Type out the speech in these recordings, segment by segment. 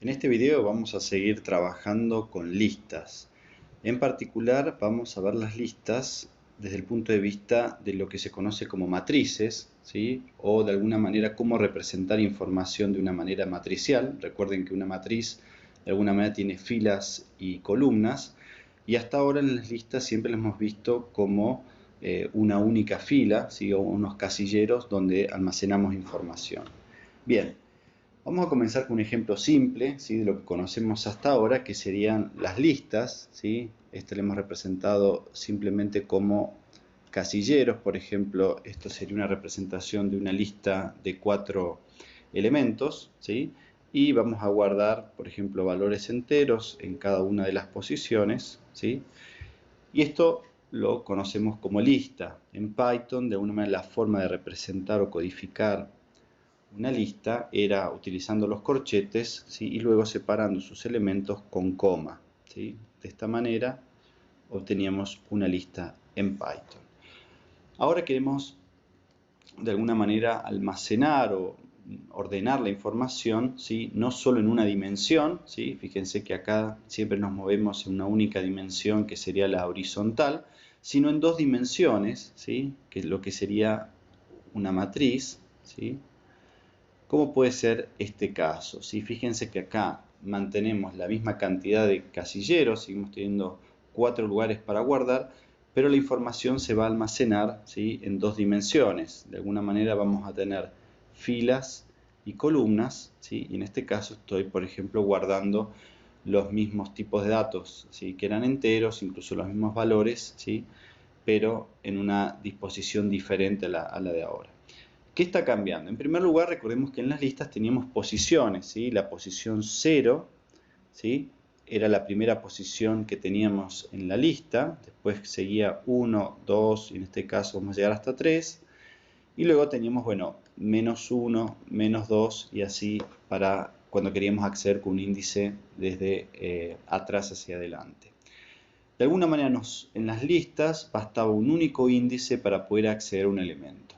En este video vamos a seguir trabajando con listas. En particular vamos a ver las listas desde el punto de vista de lo que se conoce como matrices, ¿sí? O de alguna manera cómo representar información de una manera matricial. Recuerden que una matriz de alguna manera tiene filas y columnas, y hasta ahora en las listas siempre las hemos visto como una única fila, ¿sí? O unos casilleros donde almacenamos información. Bien. Vamos a comenzar con un ejemplo simple, ¿sí? De lo que conocemos hasta ahora, que serían las listas, ¿sí? Este lo hemos representado simplemente como casilleros. Por ejemplo, esto sería una representación de una lista de 4 elementos, ¿sí? Y vamos a guardar, por ejemplo, valores enteros en cada una de las posiciones, ¿sí? Y esto lo conocemos como lista. En Python, de alguna manera, la forma de representar o codificar una lista era utilizando los corchetes, ¿sí? Y luego separando sus elementos con coma, ¿sí? De esta manera obteníamos una lista en Python. Ahora queremos de alguna manera almacenar o ordenar la información, ¿sí? No solo en una dimensión, ¿sí? Fíjense que acá siempre nos movemos en una única dimensión que sería la horizontal, sino en dos dimensiones, ¿sí? Que es lo que sería una matriz, ¿sí? ¿Cómo puede ser este caso? ¿Sí? Fíjense que acá mantenemos la misma cantidad de casilleros, seguimos teniendo 4 lugares para guardar, pero la información se va a almacenar, ¿sí? En dos dimensiones. De alguna manera vamos a tener filas y columnas, ¿sí? Y en este caso estoy, por ejemplo, guardando los mismos tipos de datos, ¿sí? Que eran enteros, incluso los mismos valores, ¿sí? Pero en una disposición diferente a la de ahora. ¿Qué está cambiando? En primer lugar, recordemos que en las listas teníamos posiciones, ¿sí? La posición 0, ¿sí? Era la primera posición que teníamos en la lista, después seguía 1, 2, y en este caso vamos a llegar hasta 3, y luego teníamos, bueno, menos 1, menos 2, y así para cuando queríamos acceder con un índice desde atrás hacia adelante. De alguna manera en las listas bastaba un único índice para poder acceder a un elemento.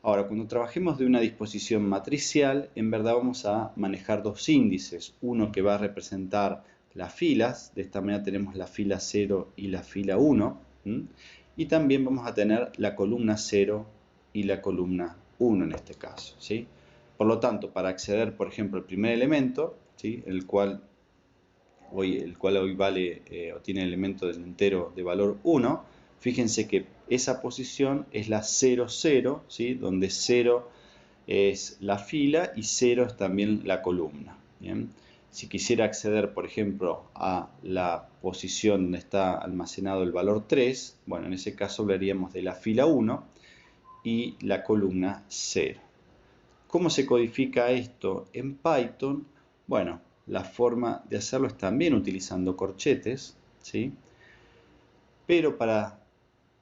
Ahora, cuando trabajemos de una disposición matricial, en verdad vamos a manejar dos índices. Uno que va a representar las filas, de esta manera tenemos la fila 0 y la fila 1. Y también vamos a tener la columna 0 y la columna 1 en este caso, ¿sí? Por lo tanto, para acceder, por ejemplo, al primer elemento, ¿sí? el cual hoy vale o tiene el elemento del entero de valor 1, fíjense que esa posición es la 0, 0, ¿sí? Donde 0 es la fila y 0 es también la columna. ¿Bien? Si quisiera acceder, por ejemplo, a la posición donde está almacenado el valor 3, bueno, en ese caso hablaríamos de la fila 1 y la columna 0. ¿Cómo se codifica esto en Python? Bueno, la forma de hacerlo es también utilizando corchetes, ¿sí? Pero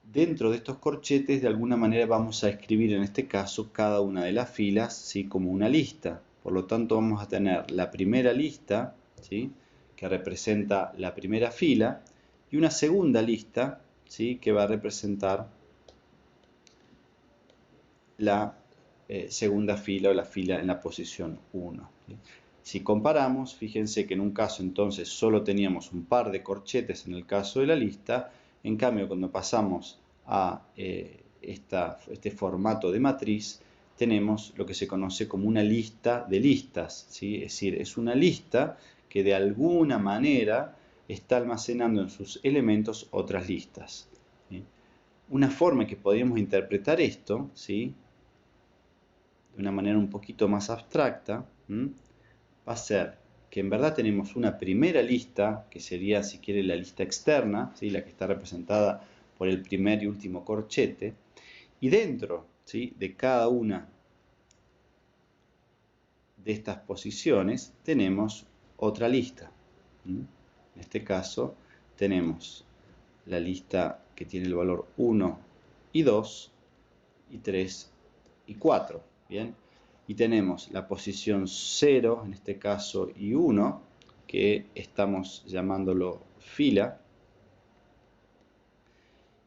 dentro de estos corchetes, de alguna manera vamos a escribir en este caso cada una de las filas, ¿sí? Como una lista. Por lo tanto, vamos a tener la primera lista, ¿sí? Que representa la primera fila, y una segunda lista, ¿sí? Que va a representar la segunda fila o la fila en la posición 1. ¿Sí? Si comparamos, fíjense que en un caso entonces solo teníamos un par de corchetes en el caso de la lista, en cambio cuando pasamos a este formato de matriz, tenemos lo que se conoce como una lista de listas, ¿sí? Es decir, es una lista que de alguna manera está almacenando en sus elementos otras listas. ¿Sí? Una forma en que podríamos interpretar esto, ¿sí? De una manera un poquito más abstracta, va a ser que en verdad tenemos una primera lista, que sería, si quiere, la lista externa, ¿sí? La que está representada por el primer y último corchete, y dentro, ¿sí? De cada una de estas posiciones tenemos otra lista. En este caso tenemos la lista que tiene el valor 1 y 2, y 3 y 4. ¿Bien? Y tenemos la posición 0, en este caso, y 1, que estamos llamándolo fila.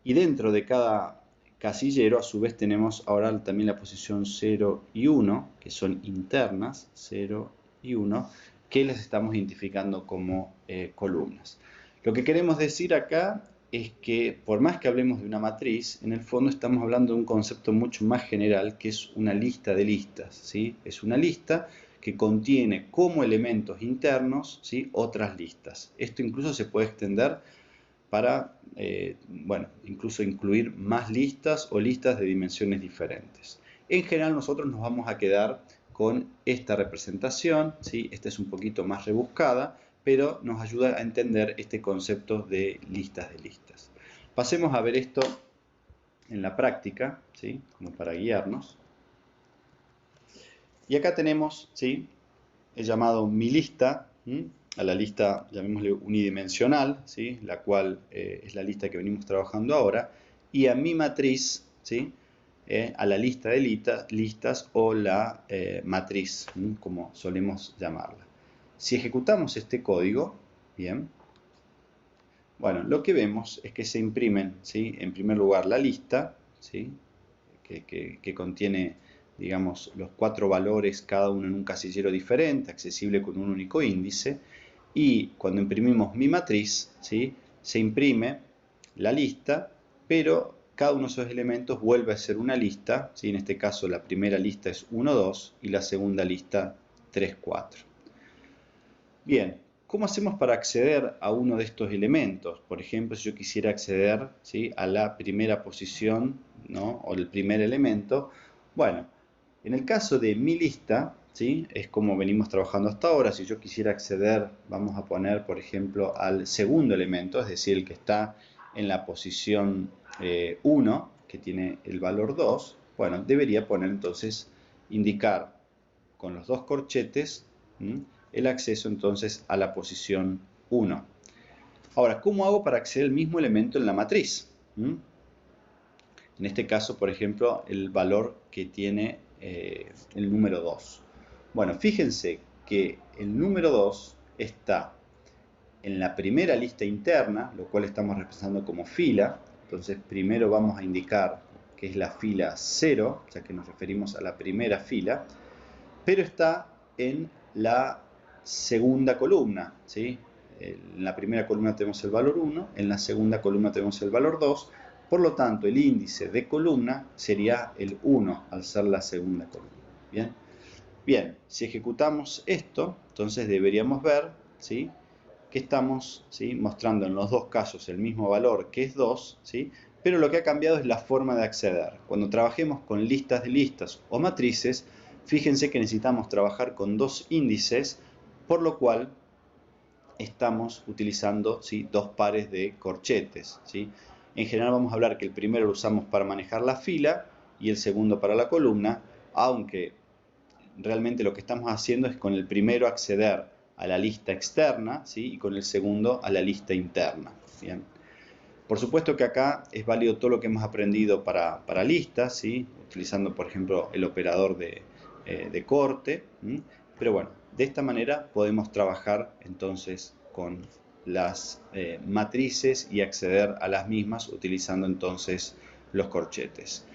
Y dentro de cada casillero, a su vez, tenemos ahora también la posición 0 y 1, que son internas, 0 y 1, que les estamos identificando como columnas. Lo que queremos decir acá es que por más que hablemos de una matriz, en el fondo estamos hablando de un concepto mucho más general que es una lista de listas, ¿sí? Es una lista que contiene como elementos internos, ¿sí?, otras listas. Esto incluso se puede extender para, bueno, incluso incluir más listas o listas de dimensiones diferentes. En general nosotros nos vamos a quedar con esta representación, ¿sí? Esta es un poquito más rebuscada, pero nos ayuda a entender este concepto de listas. Pasemos a ver esto en la práctica, ¿sí?, como para guiarnos. Y acá tenemos, ¿sí?, he llamado mi lista, a la lista, llamémosle unidimensional, ¿sí?, la cual es la lista que venimos trabajando ahora, y a mi matriz, ¿sí?, a la lista de listas o la matriz, como solemos llamarla. Si ejecutamos este código, bien, bueno, lo que vemos es que se imprimen, ¿sí?, en primer lugar la lista, ¿sí?, que contiene, digamos, los 4 valores, cada uno en un casillero diferente, accesible con un único índice. Y cuando imprimimos mi matriz, ¿sí?, se imprime la lista, pero cada uno de esos elementos vuelve a ser una lista, ¿sí? En este caso la primera lista es 1, 2 y la segunda lista 3, 4. Bien, ¿cómo hacemos para acceder a uno de estos elementos? Por ejemplo, si yo quisiera acceder, ¿sí?, a la primera posición, ¿no?, o el primer elemento. Bueno, en el caso de mi lista, ¿sí?, es como venimos trabajando hasta ahora. Si yo quisiera acceder, vamos a poner, por ejemplo, al segundo elemento, es decir, el que está en la posición 1, que tiene el valor 2, bueno, debería poner entonces, indicar con los dos corchetes, el acceso entonces a la posición 1. Ahora, ¿cómo hago para acceder al mismo elemento en la matriz? En este caso, por ejemplo, el valor que tiene el número 2. Bueno, fíjense que el número 2 está en la primera lista interna, lo cual estamos representando como fila. Entonces, primero vamos a indicar que es la fila 0, ya que nos referimos a la primera fila, pero está en la segunda columna, ¿sí? En la primera columna tenemos el valor 1, en la segunda columna tenemos el valor 2, por lo tanto el índice de columna sería el 1 al ser la segunda columna. Bien, bien, si ejecutamos esto, entonces deberíamos ver, ¿sí?, que estamos, ¿sí?, mostrando en los dos casos el mismo valor, que es 2, ¿sí?, pero lo que ha cambiado es la forma de acceder. Cuando trabajemos con listas de listas o matrices, fíjense que necesitamos trabajar con dos índices, por lo cual estamos utilizando, ¿sí?, dos pares de corchetes, ¿sí? En general vamos a hablar que el primero lo usamos para manejar la fila y el segundo para la columna, aunque realmente lo que estamos haciendo es con el primero acceder a la lista externa, ¿sí?, y con el segundo a la lista interna. Bien. Por supuesto que acá es válido todo lo que hemos aprendido para listas, ¿sí?, utilizando por ejemplo el operador de corte, pero bueno, de esta manera podemos trabajar entonces con las matrices y acceder a las mismas utilizando entonces los corchetes.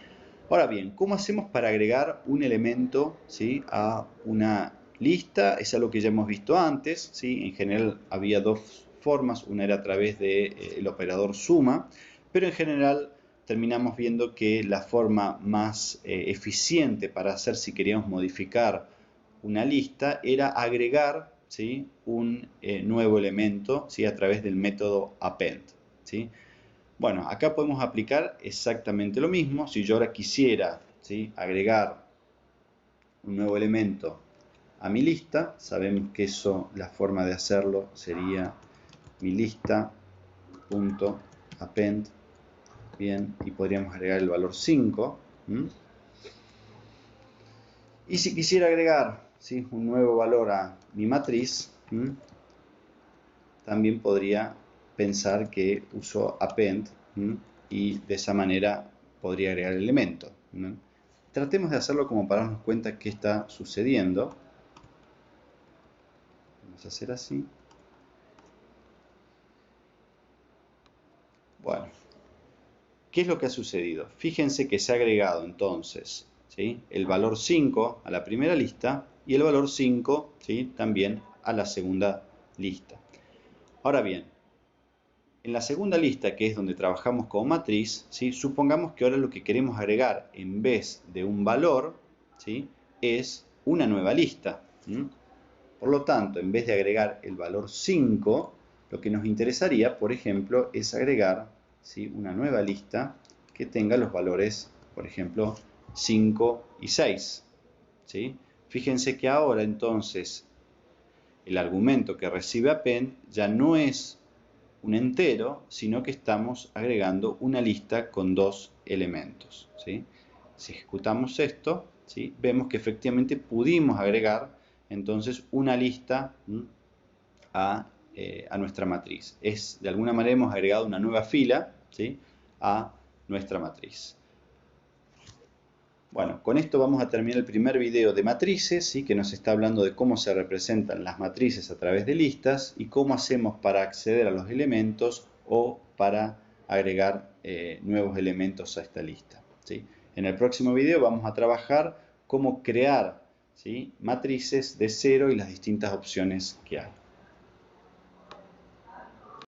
Ahora bien, ¿cómo hacemos para agregar un elemento, ¿sí?, a una lista? Es algo que ya hemos visto antes, ¿sí? En general había dos formas, una era a través del operador suma, pero en general terminamos viendo que la forma más eficiente para hacer si queríamos modificar una lista era agregar, ¿sí?, un nuevo elemento, ¿sí?, a través del método append, ¿sí? Bueno, acá podemos aplicar exactamente lo mismo. Si yo ahora quisiera, ¿sí?, agregar un nuevo elemento a mi lista, sabemos que eso, la forma de hacerlo sería mi lista.append, bien, y podríamos agregar el valor 5. Y si quisiera agregar, ¿sí?, un nuevo valor a mi matriz, también podría pensar que uso append, y de esa manera podría agregar el elemento, ¿no? Tratemos de hacerlo como para darnos cuenta qué está sucediendo. Vamos a hacer así. Bueno, ¿qué es lo que ha sucedido? Fíjense que se ha agregado entonces, ¿sí?, el valor 5 a la primera lista y el valor 5, ¿sí?, también a la segunda lista. Ahora bien, en la segunda lista, que es donde trabajamos como matriz, ¿sí? Supongamos que ahora lo que queremos agregar en vez de un valor, ¿sí? Es una nueva lista. Por lo tanto, en vez de agregar el valor 5, lo que nos interesaría, por ejemplo, es agregar, ¿sí? Una nueva lista que tenga los valores, por ejemplo, 5 y 6. ¿Sí? Fíjense que ahora entonces el argumento que recibe append ya no es un entero, sino que estamos agregando una lista con dos elementos. ¿Sí? Si ejecutamos esto, ¿sí? Vemos que efectivamente pudimos agregar entonces una lista a nuestra matriz. De alguna manera hemos agregado una nueva fila, ¿sí? A nuestra matriz. Bueno, con esto vamos a terminar el primer video de matrices, ¿sí? Que nos está hablando de cómo se representan las matrices a través de listas y cómo hacemos para acceder a los elementos o para agregar nuevos elementos a esta lista. ¿Sí? En el próximo video vamos a trabajar cómo crear, ¿sí? Matrices de cero y las distintas opciones que hay.